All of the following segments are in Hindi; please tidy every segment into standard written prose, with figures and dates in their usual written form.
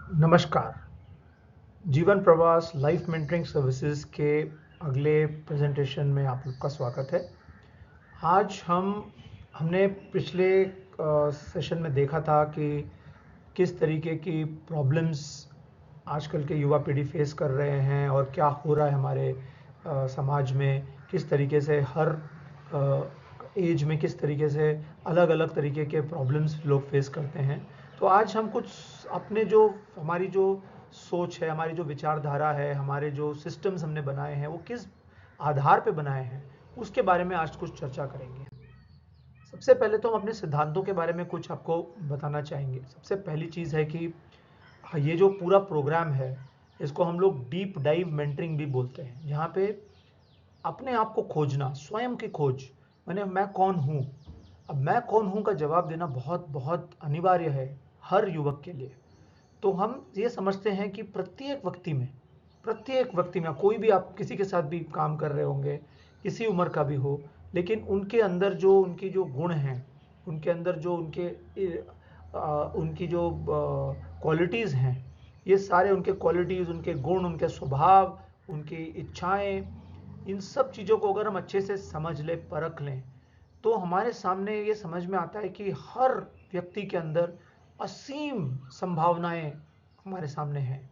नमस्कार। जीवन प्रवास लाइफ मेंटरिंग सर्विसेज के अगले प्रेजेंटेशन में आप लोग का स्वागत है। आज हमने पिछले सेशन में देखा था कि किस तरीके की प्रॉब्लम्स आजकल के युवा पीढ़ी फेस कर रहे हैं और क्या हो रहा है हमारे समाज में, किस तरीके से हर एज में किस तरीके से अलग अलग तरीके के प्रॉब्लम्स लोग फेस करते हैं। तो आज हम कुछ अपने जो हमारी जो सोच है, हमारी जो विचारधारा है, हमारे जो सिस्टम्स हमने बनाए हैं वो किस आधार पे बनाए हैं उसके बारे में आज कुछ चर्चा करेंगे। सबसे पहले तो हम अपने सिद्धांतों के बारे में कुछ आपको बताना चाहेंगे। सबसे पहली चीज़ है कि ये जो पूरा प्रोग्राम है इसको हम लोग डीप डाइव मेंटरिंग भी बोलते हैं, जहाँ पे अपने आप को खोजना, स्वयं की खोज, मैंने मैं कौन हूँ। अब मैं कौन हूँ का जवाब देना बहुत बहुत अनिवार्य है हर युवक के लिए। तो हम ये समझते हैं कि प्रत्येक व्यक्ति में कोई भी, आप किसी के साथ भी काम कर रहे होंगे, किसी उम्र का भी हो, लेकिन उनके अंदर जो उनकी जो गुण हैं, उनके अंदर जो उनकी जो क्वालिटीज़ हैं, ये सारे उनके क्वालिटीज़, उनके गुण, उनके स्वभाव, उनकी इच्छाएं, इन सब चीज़ों को अगर हम अच्छे से समझ लें, परख लें, तो हमारे सामने ये समझ में आता है कि हर व्यक्ति के अंदर असीम संभावनाएं हमारे सामने हैं।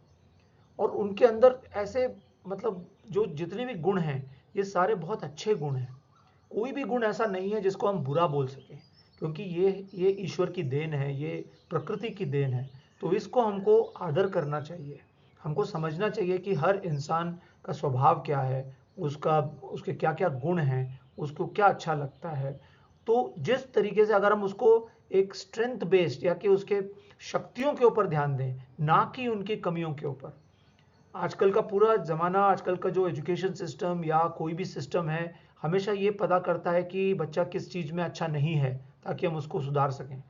और उनके अंदर ऐसे, मतलब जो जितने भी गुण हैं ये सारे बहुत अच्छे गुण हैं। कोई भी गुण ऐसा नहीं है जिसको हम बुरा बोल सकें, क्योंकि ये ईश्वर की देन है, ये प्रकृति की देन है। तो इसको हमको आदर करना चाहिए। हमको समझना चाहिए कि हर इंसान का स्वभाव क्या है, उसका उसके क्या क्या गुण हैं, उसको क्या अच्छा लगता है। तो जिस तरीके से अगर हम उसको एक स्ट्रेंथ बेस्ड या कि उसके शक्तियों के ऊपर ध्यान दें, ना कि उनकी कमियों के ऊपर। आजकल का पूरा ज़माना, आजकल का जो एजुकेशन सिस्टम या कोई भी सिस्टम है, हमेशा ये पता करता है कि बच्चा किस चीज़ में अच्छा नहीं है ताकि हम उसको सुधार सकें।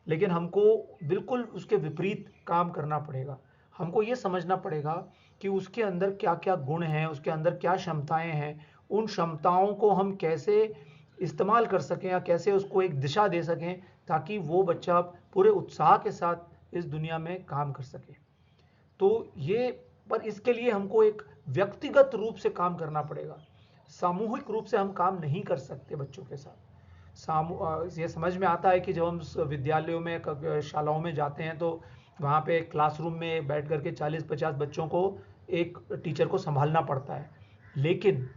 लेकिन हमको बिल्कुल उसके विपरीत काम करना पड़ेगा। हमको ये समझना पड़ेगा कि उसके अंदर क्या क्या गुण हैं, उसके अंदर क्या क्षमताएं हैं, उन क्षमताओं को हम कैसे इस्तेमाल कर सकें या कैसे उसको एक दिशा दे सकें ताकि वो बच्चा पूरे उत्साह के साथ इस दुनिया में काम कर सके। तो ये, पर इसके लिए हमको एक व्यक्तिगत रूप से काम करना पड़ेगा। सामूहिक रूप से हम काम नहीं कर सकते बच्चों के साथ। ये समझ में आता है कि जब हम विद्यालयों में, शालाओं में जाते हैं, तो वहाँ पे क्लासरूम में बैठ करके 40-50 बच्चों को एक टीचर को संभालना पड़ता है। लेकिन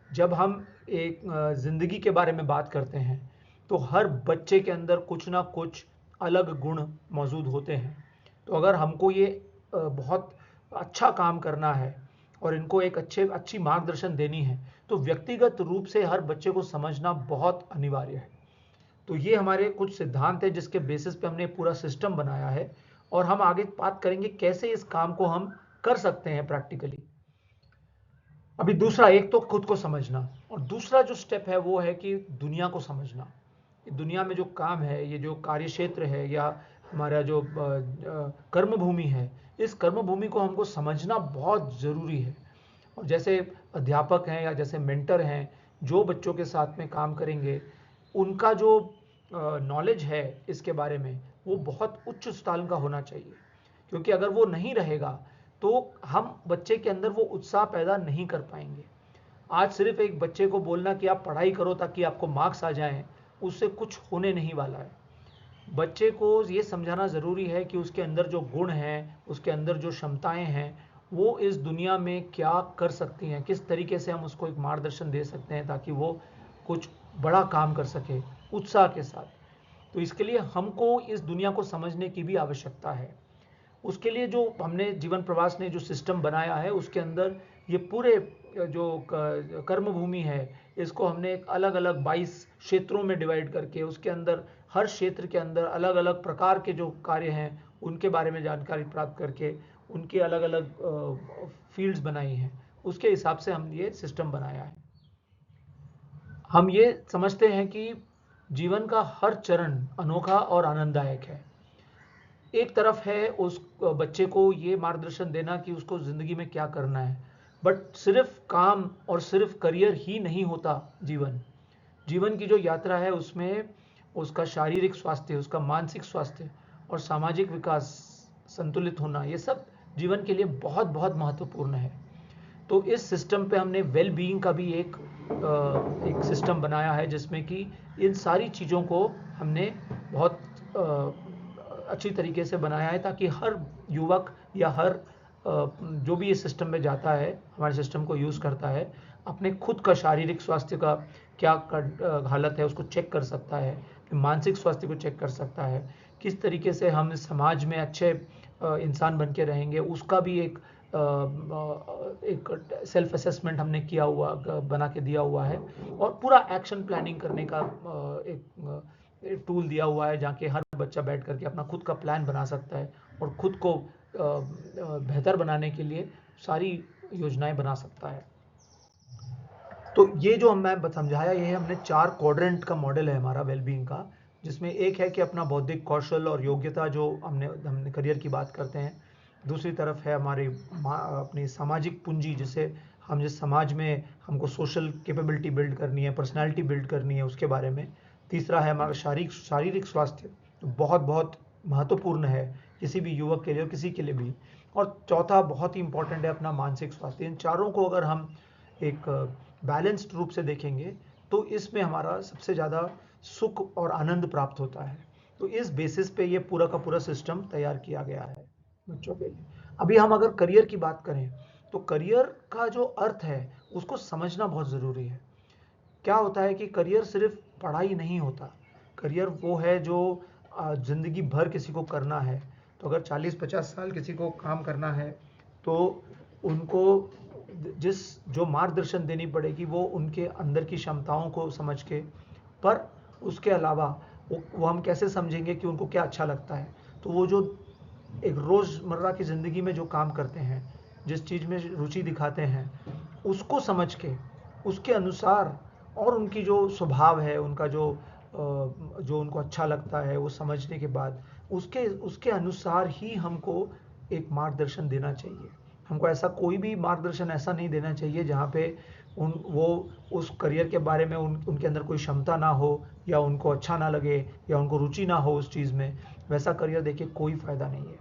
जब हम एक ज़िंदगी के बारे में बात करते हैं, तो हर बच्चे के अंदर कुछ ना कुछ अलग गुण मौजूद होते हैं। तो अगर हमको ये बहुत अच्छा काम करना है और इनको एक अच्छी मार्गदर्शन देनी है, तो व्यक्तिगत रूप से हर बच्चे को समझना बहुत अनिवार्य है। तो ये हमारे कुछ सिद्धांत हैं जिसके बेसिस पे हमने पूरा सिस्टम बनाया है, और हम आगे बात करेंगे कैसे इस काम को हम कर सकते हैं प्रैक्टिकली। अभी दूसरा, एक तो खुद को समझना, और दूसरा जो स्टेप है वो है कि दुनिया को समझना। दुनिया में जो काम है, ये जो कार्य क्षेत्र है या हमारा जो कर्म भूमि है, इस कर्म भूमि को हमको समझना बहुत ज़रूरी है। और जैसे अध्यापक हैं या जैसे मेंटर हैं, जो बच्चों के साथ में काम करेंगे, उनका जो नॉलेज है इसके बारे में, वो बहुत उच्च स्तर का होना चाहिए। क्योंकि अगर वो नहीं रहेगा तो हम बच्चे के अंदर वो उत्साह पैदा नहीं कर पाएंगे। आज सिर्फ एक बच्चे को बोलना कि आप पढ़ाई करो ताकि आपको मार्क्स आ जाएं, उससे कुछ होने नहीं वाला है। बच्चे को ये समझाना ज़रूरी है कि उसके अंदर जो गुण हैं, उसके अंदर जो क्षमताएं हैं, वो इस दुनिया में क्या कर सकती हैं, किस तरीके से हम उसको एक मार्गदर्शन दे सकते हैं ताकि वो कुछ बड़ा काम कर सके उत्साह के साथ। तो इसके लिए हमको इस दुनिया को समझने की भी आवश्यकता है। उसके लिए जो हमने जीवन प्रवास ने जो सिस्टम बनाया है, उसके अंदर ये पूरे जो कर्म भूमि है, इसको हमने एक अलग अलग 22 क्षेत्रों में डिवाइड करके, उसके अंदर हर क्षेत्र के अंदर अलग अलग प्रकार के जो कार्य हैं उनके बारे में जानकारी प्राप्त करके उनके अलग अलग फील्ड्स बनाई हैं। उसके हिसाब से हम ये सिस्टम बनाया है। हम ये समझते हैं कि जीवन का हर चरण अनोखा और आनंददायक है। एक तरफ है उस बच्चे को ये मार्गदर्शन देना कि उसको ज़िंदगी में क्या करना है, बट सिर्फ काम और सिर्फ करियर ही नहीं होता जीवन। जीवन की जो यात्रा है उसमें उसका शारीरिक स्वास्थ्य, उसका मानसिक स्वास्थ्य और सामाजिक विकास संतुलित होना, ये सब जीवन के लिए बहुत बहुत महत्वपूर्ण है। तो इस सिस्टम पे हमने वेल बीइंग का भी एक सिस्टम बनाया है, जिसमें कि इन सारी चीज़ों को हमने बहुत अच्छी तरीके से बनाया है, ताकि हर युवक या हर जो भी इस सिस्टम में जाता है, हमारे सिस्टम को यूज़ करता है, अपने खुद का शारीरिक स्वास्थ्य का क्या हालत है उसको चेक कर सकता है, मानसिक स्वास्थ्य को चेक कर सकता है, किस तरीके से हम समाज में अच्छे इंसान बन के रहेंगे, उसका भी एक सेल्फ असेसमेंट हमने किया हुआ, बना के दिया हुआ है, और पूरा एक्शन प्लानिंग करने का एक टूल दिया हुआ है, जहाँ के हर बच्चा बैठ करके अपना खुद का प्लान बना सकता है और खुद को बेहतर बनाने के लिए सारी योजनाएं बना सकता है। तो ये जो मैं समझाया, ये हमने 4 क्वाड्रेंट का मॉडल है हमारा वेलबींग का, जिसमें एक है कि अपना बौद्धिक कौशल और योग्यता, जो हमने करियर की बात करते हैं। दूसरी तरफ है हमारी अपनी सामाजिक पूंजी, जिसे हम जिस समाज में हमको सोशल कैपेबिलिटी बिल्ड करनी है, पर्सनालिटी बिल्ड करनी है, उसके बारे में। तीसरा है हमारा शारीरिक स्वास्थ्य, जो बहुत बहुत महत्वपूर्ण है किसी भी युवक के लिए और किसी के लिए भी। और चौथा बहुत ही इंपॉर्टेंट है अपना मानसिक स्वास्थ्य। इन चारों को अगर हम एक बैलेंस्ड रूप से देखेंगे तो इसमें हमारा सबसे ज़्यादा सुख और आनंद प्राप्त होता है। तो इस बेसिस पे ये पूरा का पूरा सिस्टम तैयार किया गया है बच्चों के लिए। अभी हम अगर करियर की बात करें, तो करियर का जो अर्थ है उसको समझना बहुत ज़रूरी है। क्या होता है कि करियर सिर्फ पढ़ाई नहीं होता। करियर वो है जो ज़िंदगी भर किसी को करना है। तो अगर 40-50 साल किसी को काम करना है, तो उनको जो मार्गदर्शन देनी पड़ेगी वो उनके अंदर की क्षमताओं को समझ के, पर उसके अलावा वो हम कैसे समझेंगे कि उनको क्या अच्छा लगता है। तो वो जो एक रोज़मर्रा की ज़िंदगी में जो काम करते हैं, जिस चीज़ में रुचि दिखाते हैं, उसको समझ के उसके अनुसार, और उनकी जो स्वभाव है, उनका जो उनको अच्छा लगता है, वो समझने के बाद उसके उसके अनुसार ही हमको एक मार्गदर्शन देना चाहिए। हमको ऐसा कोई भी मार्गदर्शन ऐसा नहीं देना चाहिए जहाँ पे वो उस करियर के बारे में उनके अंदर कोई क्षमता ना हो, या उनको अच्छा ना लगे, या उनको रुचि ना हो उस चीज़ में। वैसा करियर देखिए कोई फ़ायदा नहीं है।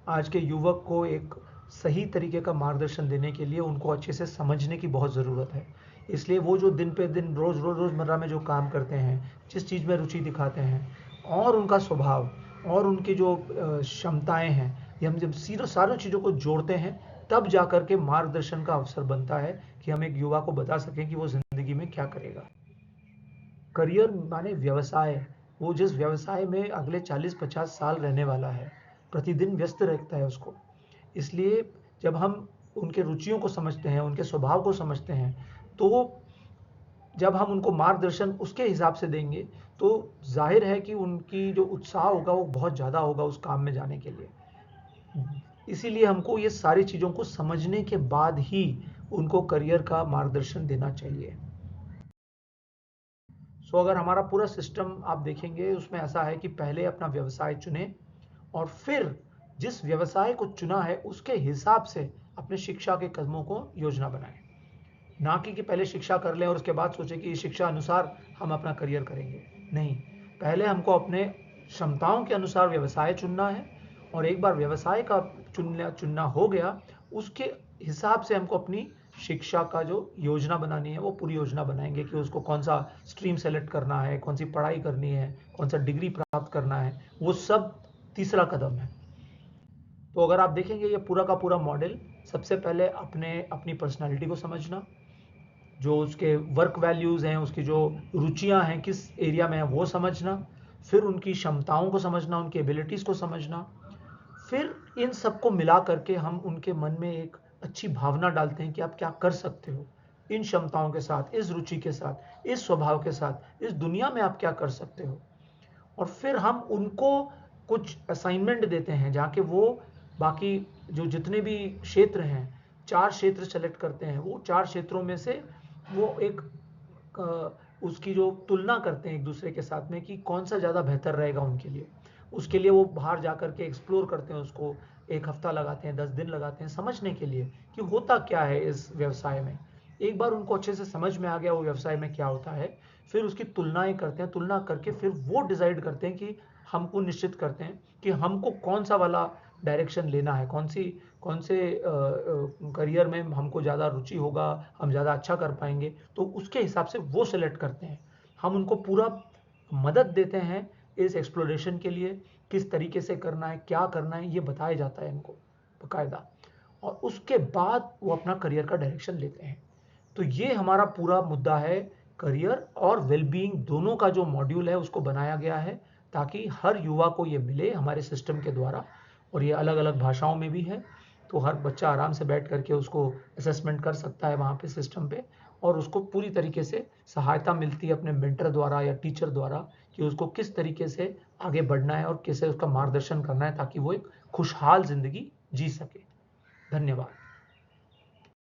आज के युवक को एक सही तरीके का मार्गदर्शन देने के लिए उनको अच्छे से समझने की बहुत ज़रूरत है। इसलिए वो जो दिन पे दिन रोज़मर्रा में जो काम करते हैं, जिस चीज़ में रुचि दिखाते हैं, और उनका स्वभाव और उनकी जो क्षमताएं हैं, ये हम जब सारी चीज़ों को जोड़ते हैं, तब जा कर के मार्गदर्शन का अवसर बनता है कि हम एक युवा को बता सकें कि वो ज़िंदगी में क्या करेगा। करियर माने व्यवसाय, वो जिस व्यवसाय में अगले 40-50 साल रहने वाला है, प्रतिदिन व्यस्त रहता है उसको। इसलिए जब हम उनके रुचियों को समझते हैं, उनके स्वभाव को समझते हैं, तो जब हम उनको मार्गदर्शन उसके हिसाब से देंगे, तो जाहिर है कि उनकी जो उत्साह होगा वो बहुत ज़्यादा होगा उस काम में जाने के लिए। इसीलिए हमको ये सारी चीज़ों को समझने के बाद ही उनको करियर का मार्गदर्शन देना चाहिए। सो अगर हमारा पूरा सिस्टम आप देखेंगे, उसमें ऐसा है कि पहले अपना व्यवसाय चुनें, और फिर जिस व्यवसाय को चुना है उसके हिसाब से अपने शिक्षा के कदमों को योजना बनाएं। ना कि पहले शिक्षा कर लें और उसके बाद सोचें कि इस शिक्षा अनुसार हम अपना करियर करेंगे। नहीं, पहले हमको अपने क्षमताओं के अनुसार व्यवसाय चुनना है, और एक बार व्यवसाय का चुनना हो गया, उसके हिसाब से हमको अपनी शिक्षा का जो योजना बनानी है वो पूरी योजना बनाएंगे कि उसको कौन सा स्ट्रीम सेलेक्ट करना है, कौन सी पढ़ाई करनी है, कौन सा डिग्री प्राप्त करना है, वो सब तीसरा कदम है। तो अगर आप देखेंगे ये पूरा का पूरा मॉडल, सबसे पहले अपनी पर्सनालिटी को समझना, जो उसके वर्क वैल्यूज़ हैं, उसकी जो रुचियां हैं किस एरिया में है वो समझना, फिर उनकी क्षमताओं को समझना, उनकी एबिलिटीज़ को समझना, फिर इन सबको मिला करके हम उनके मन में एक अच्छी भावना डालते हैं कि आप क्या कर सकते हो इन क्षमताओं के साथ, इस रुचि के साथ, इस स्वभाव के साथ, इस दुनिया में आप क्या कर सकते हो। और फिर हम उनको कुछ असाइनमेंट देते हैं, जहाँ के वो बाकी जो जितने भी क्षेत्र हैं, 4 क्षेत्र सेलेक्ट करते हैं, वो 4 क्षेत्रों में से वो एक उसकी जो तुलना करते हैं एक दूसरे के साथ में कि कौन सा ज़्यादा बेहतर रहेगा उनके लिए। उसके लिए वो बाहर जा कर के एक्सप्लोर करते हैं उसको, 1 हफ्ता लगाते हैं, 10 दिन लगाते हैं समझने के लिए कि होता क्या है इस व्यवसाय में। एक बार उनको अच्छे से समझ में आ गया वो व्यवसाय में क्या होता है, फिर उसकी तुलनाएं करते हैं, तुलना करके फिर वो डिसाइड करते हैं कि हमको निश्चित करते हैं कि हमको कौन सा वाला डायरेक्शन लेना है, कौन से करियर में हमको ज़्यादा रुचि होगा, हम ज़्यादा अच्छा कर पाएंगे, तो उसके हिसाब से वो सेलेक्ट करते हैं। हम उनको पूरा मदद देते हैं इस एक्सप्लोरेशन के लिए, किस तरीके से करना है, क्या करना है, ये बताया जाता है इनको बाकायदा, और उसके बाद वो अपना करियर का डायरेक्शन लेते हैं। तो ये हमारा पूरा मुद्दा है, करियर और वेलबींग दोनों का जो मॉड्यूल है उसको बनाया गया है ताकि हर युवा को ये मिले हमारे सिस्टम के द्वारा, और ये अलग अलग भाषाओं में भी है, तो हर बच्चा आराम से बैठ करके उसको असेसमेंट कर सकता है वहाँ पे सिस्टम पे, और उसको पूरी तरीके से सहायता मिलती है अपने मेंटर द्वारा या टीचर द्वारा कि उसको किस तरीके से आगे बढ़ना है और कैसे उसका मार्गदर्शन करना है ताकि वो एक खुशहाल ज़िंदगी जी सके। धन्यवाद।